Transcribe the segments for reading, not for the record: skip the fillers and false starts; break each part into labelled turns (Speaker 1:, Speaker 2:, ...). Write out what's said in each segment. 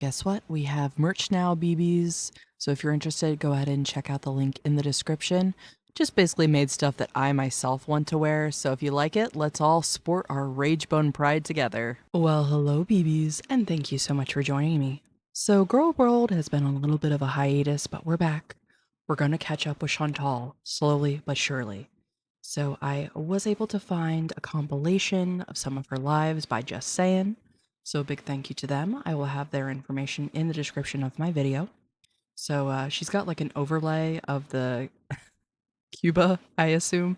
Speaker 1: Guess what? We have merch now, BBs. So if you're interested, go ahead and check out the link in the description. Just basically made stuff that I myself want to wear. So if you like it, let's all sport our Rage Bone Pride together. Well, hello, BBs, and thank you so much for joining me. So Girl World has been on a little bit of a hiatus, but we're back. We're going to catch up with Chantal, slowly but surely. So I was able to find a compilation of some of her lives by Just Sayin. So a big thank you to them. I will have their information in the description of my video. So she's got like an overlay of the Cuba, I assume,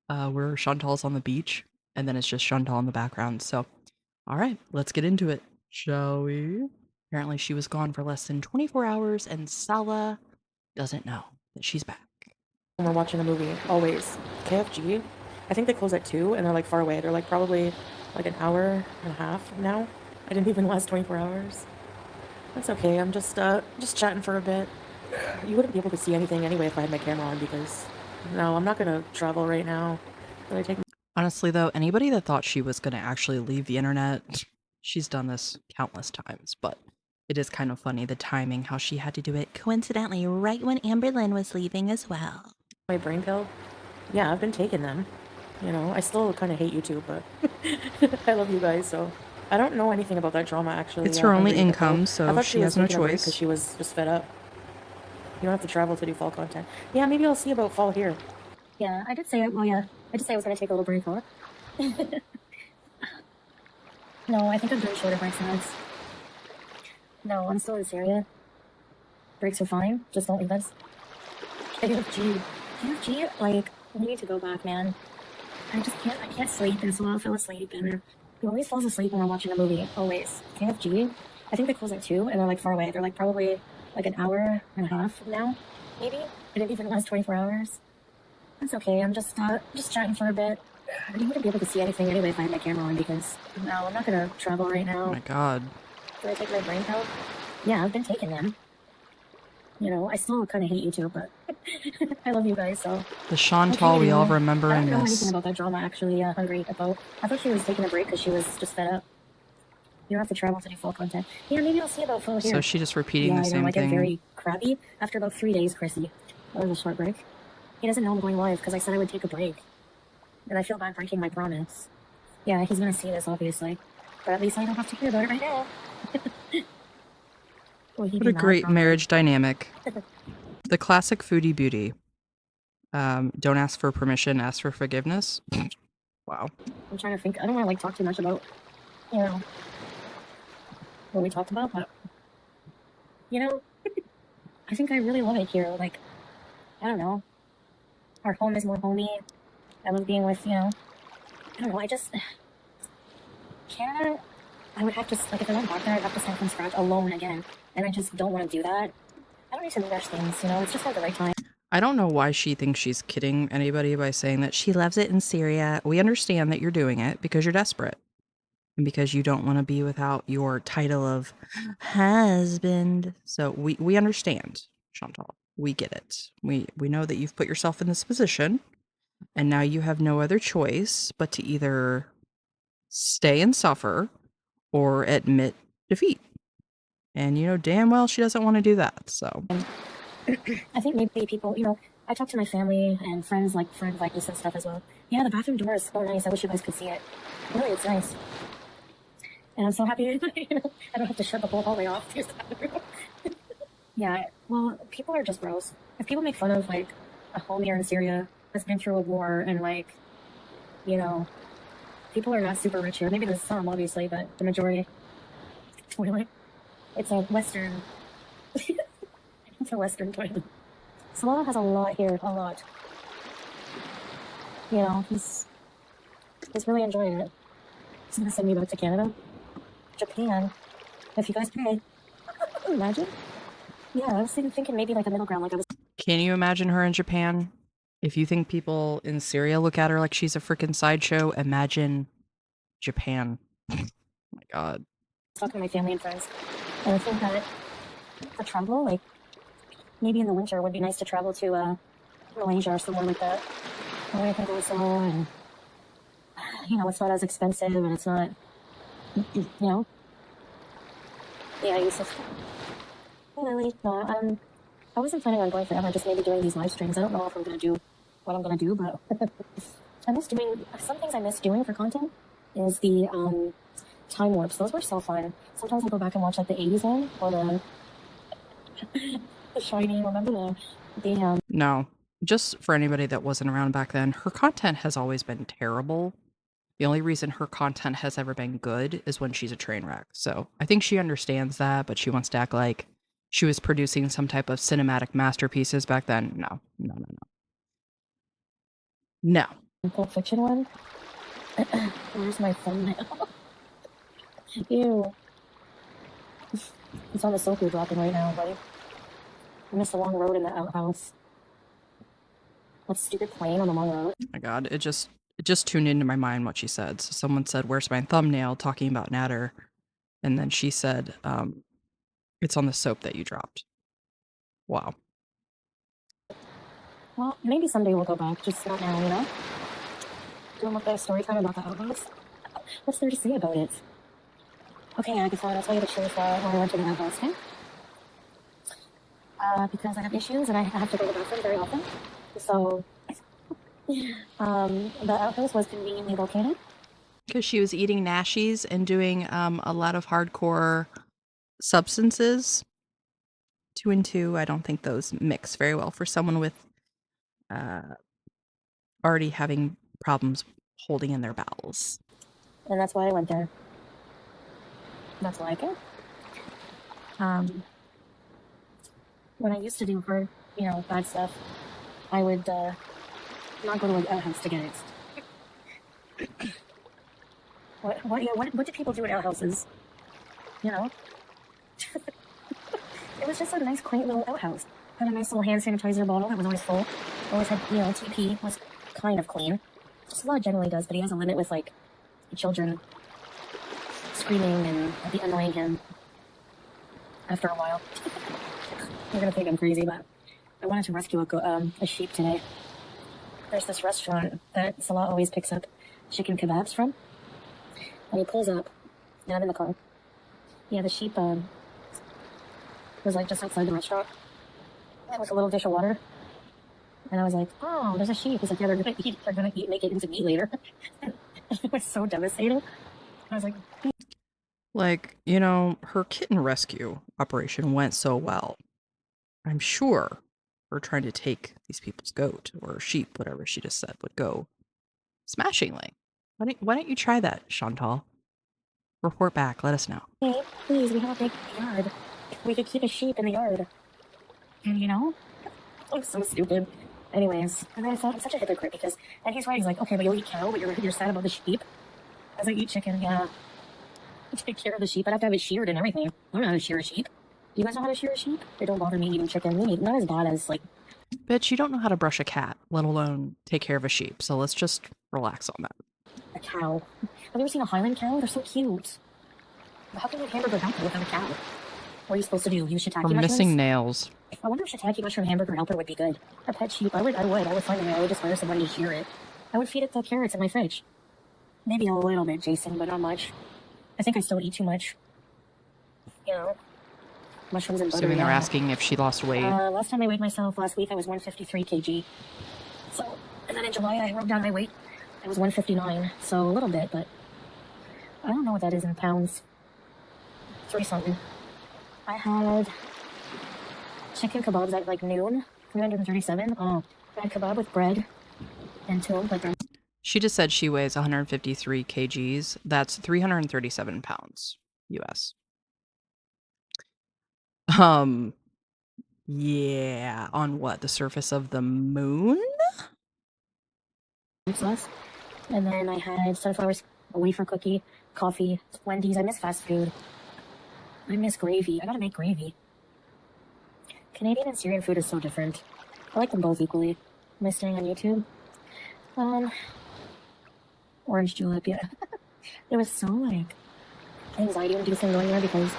Speaker 1: where Chantal's on the beach, and then it's just Chantal in the background. So, all right, let's get into it, shall we? Apparently she was gone for less than 24 hours, and Sala doesn't know that she's back.
Speaker 2: When we're watching a movie, always. KFG, I think they close at 2 and they're like far away. They're like probably like an hour and a half now. I didn't even last 24 hours. That's okay, I'm just chatting for a bit. You wouldn't be able to see anything anyway if I had my camera on because, no, I'm not gonna travel right now.
Speaker 1: Honestly though, anybody that thought she was gonna actually leave the internet, she's done this countless times, but it is kind of funny, the timing, how she had to do it coincidentally right when Amberlynn was leaving as well.
Speaker 2: My brain pill? Yeah, I've been taking them. You know, I still kind of hate YouTube, but I love you guys, so. I don't know anything about that drama, actually.
Speaker 1: It's her only income, so she has no choice.
Speaker 2: Because she was just fed up. You don't have to travel to do fall content. Yeah, maybe I'll see about fall here.
Speaker 3: Yeah, I did say, well, yeah, I did say I was going to take a little break, huh? No, I think I'm doing shorter breaks now. No, I'm still in Syria. Breaks are fine, just don't leave us. KFG, like, we need to go back, man. I can't sleep, and so I'll fall asleep, and he always falls asleep when we're watching a movie, always. KFG, I think they close at 2, and they're like far away. They're like probably like an hour and a half now, maybe? I didn't even last 24 hours. That's okay, I'm just chatting for a bit. You wouldn't be able to see anything anyway if I had my camera on because, no, I'm not gonna travel right now.
Speaker 1: Oh my god.
Speaker 3: Did I take my brain pill? Yeah, I've been taking them. You know, I still kind of hate YouTube, but I love you guys, so.
Speaker 1: The Chantal we all remember and
Speaker 3: miss. I don't know
Speaker 1: miss.
Speaker 3: anything about that drama, actually, Hungry about. I thought she was taking a break because she was just fed up. You don't have to travel to do fall content. Yeah, maybe I'll see about fall here.
Speaker 1: So she just repeating the same
Speaker 3: I
Speaker 1: thing.
Speaker 3: get very crabby after about 3 days, Chrissy. That was a short break. He doesn't know I'm going live because I said I would take a break. And I feel bad breaking my promise. Yeah, he's gonna see this, obviously. But at least I don't have to hear about it right now.
Speaker 1: What a great marriage dynamic. The classic foodie beauty. Don't ask for permission, ask for forgiveness. Wow.
Speaker 3: I'm trying to think. I don't want to talk too much about, you know, what we talked about, but, you know, I think I really love it here. Like, I don't know. Our home is more homey. I love being with, you know, I don't know, I just, Canada, I would have to, like, if I went back there, I'd have to start from scratch alone again. And I just don't want to do that. I don't need to rush things, you know, it's just not the right time.
Speaker 1: I don't know why she thinks she's kidding anybody by saying that she loves it in Syria. We understand that you're doing it because you're desperate. And because you don't want to be without your title of husband. So we understand, Chantal. We get it. We know that you've put yourself in this position. And now you have no other choice but to either stay and suffer or admit defeat. And you know damn well she doesn't want to do that, so.
Speaker 3: I think maybe people, you know, I talk to my family and friends like this and stuff as well. Yeah, the bathroom door is so nice. I wish you guys could see it. Really, it's nice. And I'm so happy, you know, I don't have to shut the whole hallway off to use the bathroom. Yeah, well, people are just gross. If people make fun of, like, a home here in Syria that's been through a war and, like, you know, people are not super rich here. Maybe there's some, obviously, but the majority. Toilet. It's a Western. It's a Western toilet. Solana has a lot here, a lot. You know, he's really enjoying it. He's gonna send me back to Canada. Japan. If you guys pay. Imagine. Yeah, I was thinking maybe like a middle ground, like I was.
Speaker 1: Can you imagine her in Japan? If you think people in Syria look at her like she's a freaking sideshow, imagine Japan. Oh my god.
Speaker 3: Talking to my family and friends. And I think that for travel, like, maybe in the winter it would be nice to travel to Malaysia or somewhere like that. Where I can go somewhere and, you know, it's not as expensive and it's not, you know. Yeah, I used to. Hey, Lily. No, I wasn't planning on going forever, just maybe doing these live streams. I don't know if I'm gonna do what I'm gonna do, but I miss doing some things I miss doing for content is the time warps. Those were so fun. Sometimes I go back and watch like the 80s one or the Shining. Remember the
Speaker 1: No, just for anybody that wasn't around back then, her content has always been terrible. The only reason her content has ever been good is when she's a train wreck. So I think she understands that, but she wants to act like she was producing some type of cinematic masterpieces back then. No, no, no, no. No.
Speaker 3: Pulp Fiction one. Where's my thumbnail? Ew. It's on the soap you're dropping right now, buddy. I missed the long road in the outhouse. That stupid plane on the long road.
Speaker 1: Oh my god, it just tuned into my mind what she said. So someone said, "Where's my thumbnail?" talking about Natter, and then she said, "It's on the soap that you dropped." Wow.
Speaker 3: Well, maybe someday we'll go back, just not now, you know? Doing a bit of story time about the outhouse. What's there to say about it? Okay, Agatha, I'll tell you the truth why I went to the outhouse, okay? Because I have issues and I have to go to the bathroom very often. So, the outhouse was conveniently located.
Speaker 1: Because she was eating nashies and doing a lot of hardcore substances. 2 and 2, I don't think those mix very well for someone with already having problems holding in their bowels.
Speaker 3: And that's why I went there. That's why I came. When I used to do her, bad stuff, I would not go to an outhouse to get it. What do people do at outhouses? You know? It was just a nice, quaint little outhouse. Had a nice little hand sanitizer bottle that was always full. Always had, TP was kind of clean. Slud generally does, but he has a limit with, like, children screaming and annoying him after a while. You're gonna think I'm crazy, but I wanted to rescue a sheep today. There's this restaurant that Salah always picks up chicken kebabs from. And he pulls up, and I'm in the car. Yeah, the sheep was like just outside the restaurant. With a little dish of water. And I was like, oh, there's a sheep. He's like, yeah, they're gonna make it into meat later. It was so devastating. I was like,
Speaker 1: her kitten rescue operation went so well. I'm sure her trying to take these people's goat or sheep, whatever she just said, would go smashingly. Why don't you try that, Chantal? Report back. Let us know.
Speaker 3: hey, please, we have a big yard. We could keep a sheep in the yard. And I'm so stupid. Anyways, and then I thought I'm such a hypocrite because, and he's right, he's like, okay, but you'll eat cow, but you're sad about the sheep. I was like, eat chicken, yeah. Take care of the sheep. I'd have to have it sheared and everything. I don't know how to shear a sheep. Do you guys know how to shear a sheep? It don't bother me eating chicken. Not as bad as, like...
Speaker 1: Bitch, you don't know how to brush a cat, let alone take care of a sheep, so let's just relax on that.
Speaker 3: A cow. Have you ever seen a Highland cow? They're so cute. How can you have hamburger helper without a cow? What are you supposed to do? Use shiitake
Speaker 1: We're
Speaker 3: mushrooms?
Speaker 1: missing nails.
Speaker 3: I wonder if shiitake mushroom hamburger helper would be good. A pet sheep. I would find a way. I would just hire somebody to shear it. I would feed it the carrots in my fridge. Maybe a little bit, Jason, but not much. I think I still eat too much. Mushrooms and butter.
Speaker 1: Assuming they're asking if she lost weight.
Speaker 3: Last time I weighed myself last week, I was 153 kg. So, and then in July, I wrote down my weight. I was 159, so a little bit, but I don't know what that is in pounds. 3-something. I had chicken kebabs at like noon, 337. Oh, I had kebab with bread and two, like
Speaker 1: She just said she weighs 153 kgs. That's 337 pounds US. Yeah, on what? The surface of the moon?
Speaker 3: sauce. And then I had sunflowers, a wafer cookie, coffee, Wendy's. I miss fast food. I miss gravy. I gotta make gravy. Canadian and Syrian food is so different. I like them both equally. Am I staying on YouTube? Orange julep, yeah. It was so, like, anxiety-inducing going there because...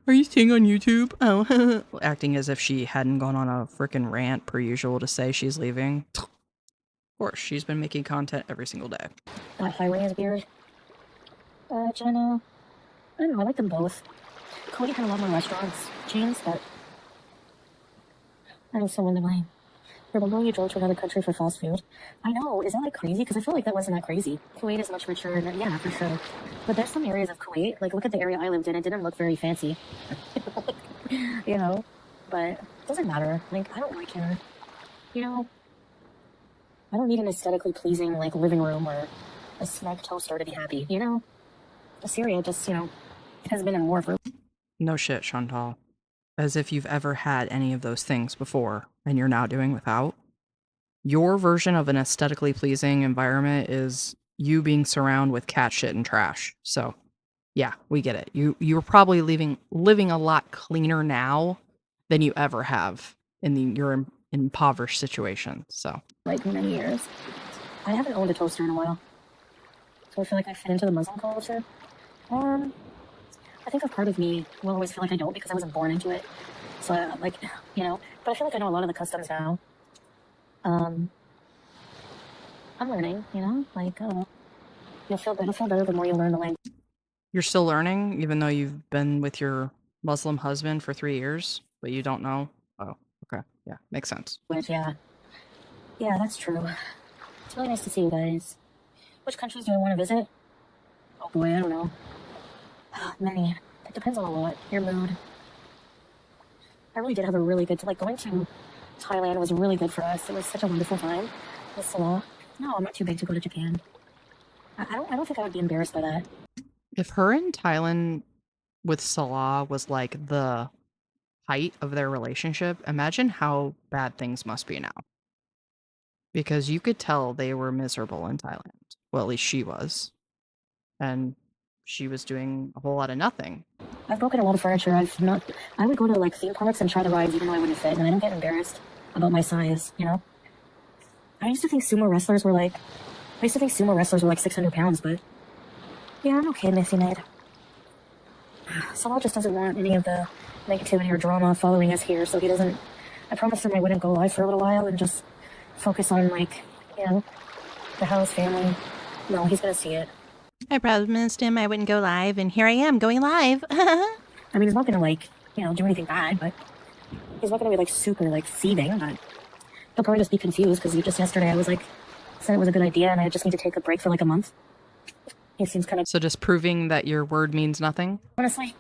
Speaker 1: Are you staying on YouTube? Oh, acting as if she hadn't gone on a frickin' rant per usual to say she's leaving. Of course, she's been making content every single day.
Speaker 3: That highway is weird. Jenna... I don't know, I like them both. Kuwait had a lot more restaurants, chains, but I know someone to blame. Remember when you drove to another country for fast food? I know, is that like crazy? Because I feel like that wasn't that crazy. Kuwait is much richer, and yeah, for sure. But there's some areas of Kuwait, like look at the area I lived in, it didn't look very fancy. You know? But it doesn't matter. Like, I don't really care. You know? I don't need an aesthetically pleasing, like, living room or a snug toaster to be happy, you know? Syria just, has been in war for...
Speaker 1: No shit, Chantal. As if you've ever had any of those things before and you're now doing without. Your version of an aesthetically pleasing environment is you being surrounded with cat shit and trash. So, yeah, we get it. You're probably living a lot cleaner now than you ever have in your impoverished situation. So,
Speaker 3: like, many years. I haven't owned a toaster in a while. So I feel like I fit into the Muslim culture. I think a part of me will always feel like I don't because I wasn't born into it. So, but I feel like I know a lot of the customs now. I'm learning, like, you'll feel better the more you learn the language.
Speaker 1: you're still learning, even though you've been with your Muslim husband for 3 years, but you don't know? Oh, okay. Yeah, makes sense.
Speaker 3: Yeah. Yeah, that's true. It's really nice to see you guys. Which countries do I want to visit? Oh boy, I don't know. Many. It depends on a lot. Your mood. I really did have a really good... Like, going to Thailand was really good for us. It was such a wonderful time. With Salah. No, I'm not too big to go to Japan. I don't think I would be embarrassed by that.
Speaker 1: If her in Thailand with Salah was like the height of their relationship, imagine how bad things must be now. Because you could tell they were miserable in Thailand. Well, at least she was. And she was doing a whole lot of nothing.
Speaker 3: I've broken a lot of furniture. I would go to like theme parks and try the rides even though I wouldn't fit, and I don't get embarrassed about my size, I used to think sumo wrestlers were like 600 pounds, but yeah, I'm okay, Missy Ned. Salah just doesn't want any of the negativity or drama following us here, so he doesn't. I promised him I wouldn't go live for a little while and just focus on, like, the house, family. No, he's gonna see it.
Speaker 1: I promised him I wouldn't go live, and here I am going live.
Speaker 3: I mean, he's not gonna, like, do anything bad, but he's not gonna be, like, super, like, seething, but he'll probably just be confused, because just yesterday I was, like, said it was a good idea, and I just need to take a break for, like, a month. He seems kind of...
Speaker 1: So just proving that your word means nothing?
Speaker 3: Honestly.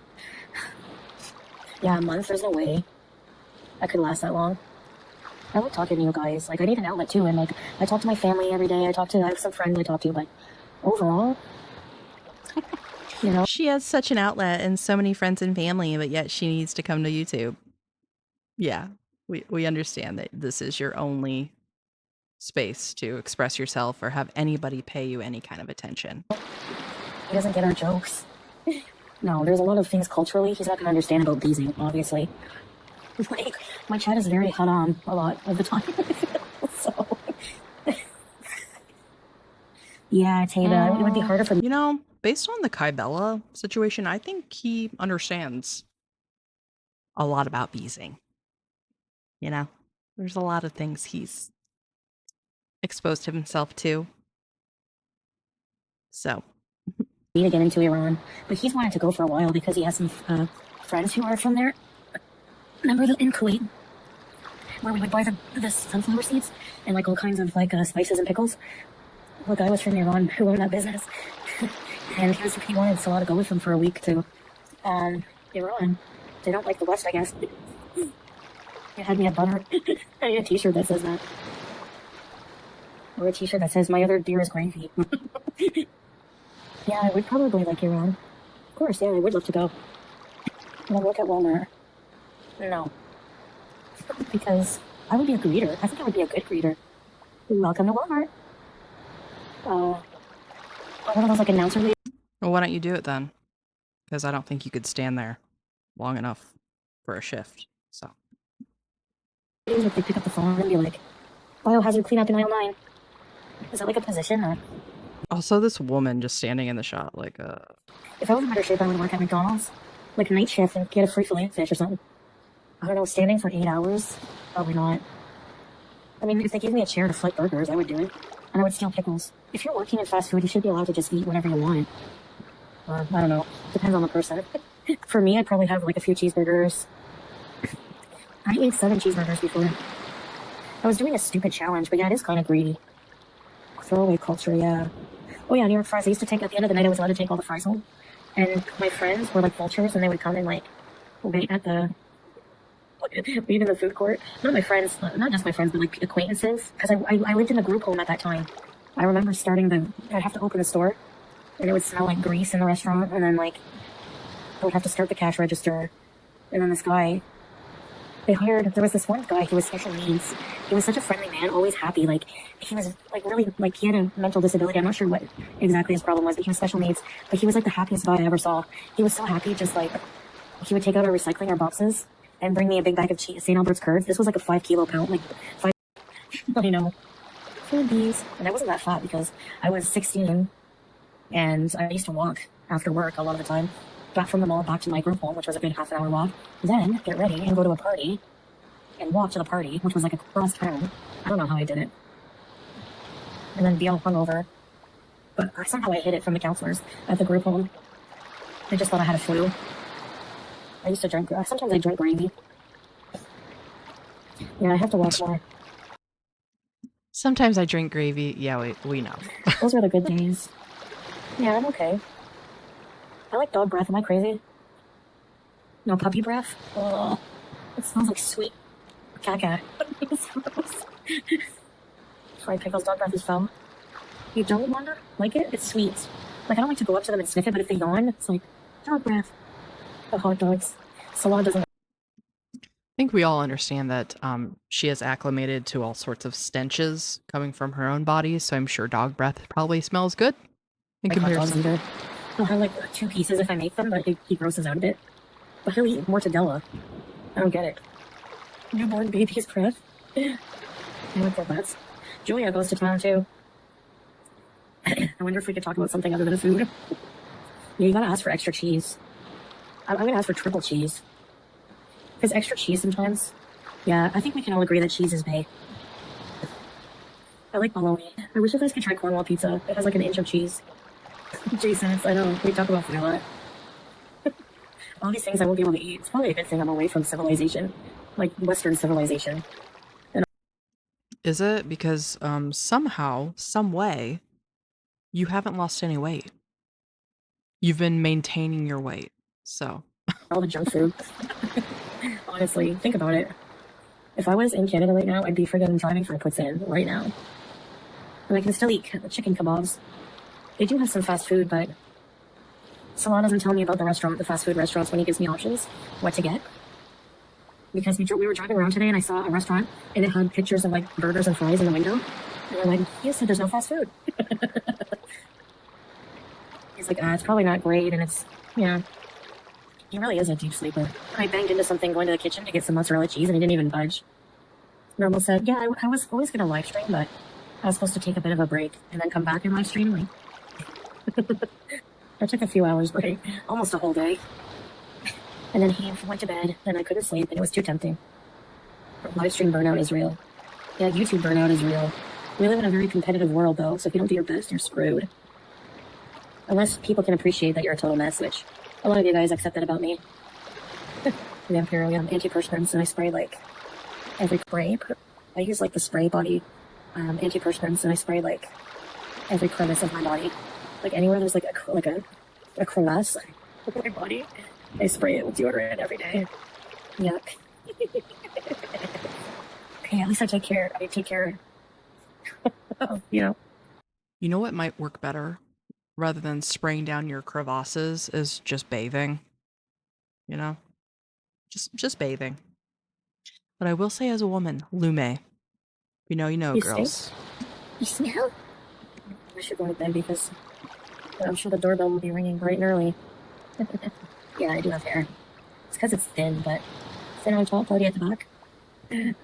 Speaker 3: Yeah, a month, there's no way I could last that long. I like talking to you guys. Like, I need an outlet, too, and, like, I talk to my family every day. I have some friends I talk to, but overall...
Speaker 1: She has such an outlet and so many friends and family, but yet she needs to come to YouTube. Yeah, we understand that this is your only space to express yourself or have anybody pay you any kind of attention.
Speaker 3: He doesn't get our jokes. No, there's a lot of things culturally he's not going to understand about beezing, obviously. Like, my chat is very hot on a lot of the time. So... Yeah, Tata, it would be harder for me.
Speaker 1: Based on the Kybella situation, I think he understands a lot about beezing. There's a lot of things he's exposed himself to. So.
Speaker 3: To get into Iran, but he's wanted to go for a while because he has some friends who are from there. Remember in Kuwait, where we would buy the sunflower seeds and like all kinds of like spices and pickles? The guy was from Iran who owned that business. And he wanted Salah to go with him for a week to Iran. They don't like the West, I guess. It had me at butter. I need a t-shirt that says that. Or a t-shirt that says, my other beer is gravy. Yeah, I would probably like Iran. Of course, yeah, I would love to go. And I work at Walmart. No. Because I would be a greeter. I think I would be a good greeter. Welcome to Walmart. One of those like announcer leads.
Speaker 1: Well, why don't you do it then? Because I don't think you could stand there long enough for a shift. So.
Speaker 3: Like they pick up the phone and be like, biohazard cleanup in aisle 9. Is that like a position or?
Speaker 1: Also, this woman just standing in the shot, like,
Speaker 3: If I was in better shape, I would work at McDonald's, like night shift, and get a free fillet of fish or something. I don't know, standing for 8 hours? Probably not. I mean, if they gave me a chair to flip burgers, I would do it. And I would steal pickles. If you're working in fast food, you should be allowed to just eat whatever you want. I don't know. Depends on the person. For me, I'd probably have like a few cheeseburgers. I ate 7 cheeseburgers before. I was doing a stupid challenge, but yeah, it is kind of greedy. Throwaway culture, yeah. Oh yeah, New York fries. I used to take, at the end of the night, I was allowed to take all the fries home. And my friends were like vultures, and they would come and like wait at the, wait in the food court. Not my friends, not just my friends, but like acquaintances. Because I lived in a group home at that time. I remember I'd have to open the store, and it would smell like grease in the restaurant, and then like, I would have to start the cash register. And then this guy, there was this one guy who was special needs. He was such a friendly man, always happy. Like, he was like really, like he had a mental disability. I'm not sure what exactly his problem was, but he was special needs. But he was like the happiest guy I ever saw. He was so happy, just like, he would take out our recycling, our boxes, and bring me a big bag of cheese, St. Albert's curds. This was like a 5 kilo pound, like 5, you know, Foodies. And I wasn't that fat because I was 16 and I used to walk after work a lot of the time. Back from the mall back to my group home, which was a good half-an-hour walk. Then get ready and go to a party and walk to the party, which was like across town. I don't know how I did it. And then be all hungover. But somehow I hid it from the counselors at the group home. They just thought I had a flu. I used to drink, sometimes I drink gravy. Yeah, I have to walk more.
Speaker 1: Sometimes I drink gravy. Yeah, we know.
Speaker 3: Those were the good days. Yeah, I'm okay. I like dog breath. Am I crazy? No, puppy breath? Oh, it smells like sweet caca. Fried pickles, dog breath is foul. You don't want to like it? It's sweet. Like, I don't like to go up to them and sniff it, but if they yawn, it's like, dog breath. The hot dogs. Salon doesn't.
Speaker 1: I think we all understand that she has acclimated to all sorts of stenches coming from her own body, so I'm sure dog breath probably smells good in
Speaker 3: Like hot dogs
Speaker 1: comparison.
Speaker 3: either. I'll have like 2 pieces if I make them, but he grosses out a bit. But he'll eat mortadella. I don't get it. Newborn baby's breath. I like that. Julia goes to town too. I wonder if we could talk about something other than food. Yeah, you gotta ask for extra cheese. I'm gonna ask for triple cheese. Because extra cheese sometimes. Yeah, I think we can all agree that cheese is bae. I like bologna. I wish you guys could try Cornwall pizza. It has like an inch of cheese. Jason, I know. We talk about food a lot. All these things I won't be able to eat. It's probably a good thing I'm away from civilization. Like Western civilization.
Speaker 1: Is it? Because somehow, some way, you haven't lost any weight. You've been maintaining your weight. So,
Speaker 3: All the junk food. Honestly, think about it. If I was in Canada right now, I'd be friggin' driving for puts in right now. And I can still eat chicken kebabs. They do have some fast food, but Salah doesn't tell me about the fast food restaurants when he gives me options, what to get. Because we were driving around today and I saw a restaurant and it had pictures of like burgers and fries in the window. And we're like, you said there's no fast food. He's like, it's probably not great and it's, yeah. He really is a deep sleeper. I banged into something going to the kitchen to get some mozzarella cheese and he didn't even budge. Normal said, yeah, I was always going to live stream, but I was supposed to take a bit of a break and then come back and live stream. Like, I took a few hours break, almost a whole day. And then he went to bed and I couldn't sleep and it was too tempting. Live stream burnout is real. Yeah, YouTube burnout is real. We live in a very competitive world though, so if you don't do your best, you're screwed. Unless people can appreciate that you're a total mess, which a lot of you guys accept that about me. Vampiro, yeah, antiperspirants, and I spray like every spray. I use like the spray body antiperspirants, and I spray like every crevice of my body. Like anywhere there's like a crevasse of my body, I spray it with deodorant every day. Yuck. Okay, at least I take care. You know.
Speaker 1: you know what might work better? Rather than spraying down your crevasses is just bathing. You know? Just bathing. But I will say as a woman, Lume. You know,
Speaker 3: You
Speaker 1: girls.
Speaker 3: You smell? I should go to bed because I'm sure the doorbell will be ringing bright and early. Yeah, I do have hair. It's because it's thin, but thin on top, party at the back. I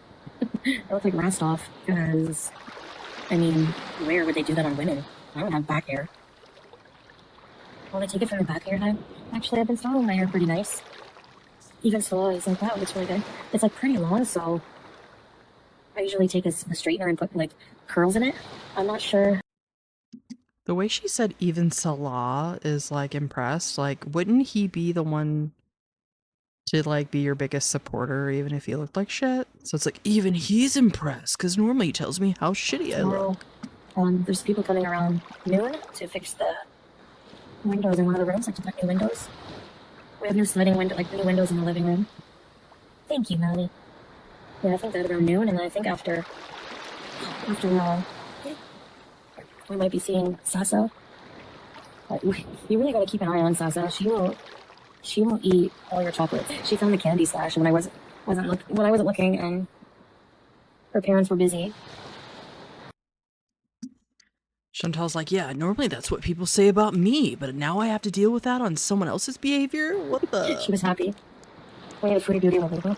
Speaker 3: look like Rostov because, I mean, where would they do that on women? I don't have back hair. Well, they take it from the back hair time. Actually, I've been styling my hair pretty nice. Even so, it's like, wow, it's really good. It's like pretty long, so I usually take a straightener and put like curls in it. I'm not sure.
Speaker 1: The way she said even Salah is like impressed, like wouldn't he be the one to like be your biggest supporter even if he looked like shit? So it's like even he's impressed because normally he tells me how shitty I look.
Speaker 3: Tomorrow, there's people coming around noon to fix the windows in one of the rooms, like to put new windows. We have new sliding window, like new windows in the living room. Thank you, Melanie. Yeah, I think that around noon, and then I think after we might be seeing Sasa. You really gotta keep an eye on Sasa. She will eat all your chocolates. She found the candy stash when I wasn't looking, and her parents were busy.
Speaker 1: Chantal's like, yeah, normally that's what people say about me, but now I have to deal with that on someone else's behavior? What the?
Speaker 3: She was happy. We had a Foodie Beauty logo.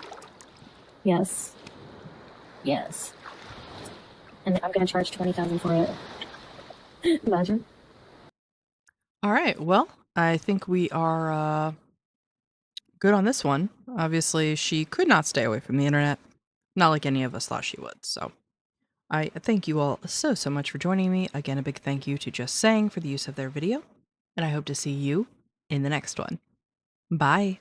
Speaker 3: Yes. Yes. And I'm gonna charge $20,000 for it. Imagine.
Speaker 1: All right, well, I think we are good on this one. Obviously, she could not stay away from the internet. Not like any of us thought she would, so I thank you all so much for joining me. Again, a big thank you to Just Saying for the use of their video, and I hope to see you in the next one. Bye.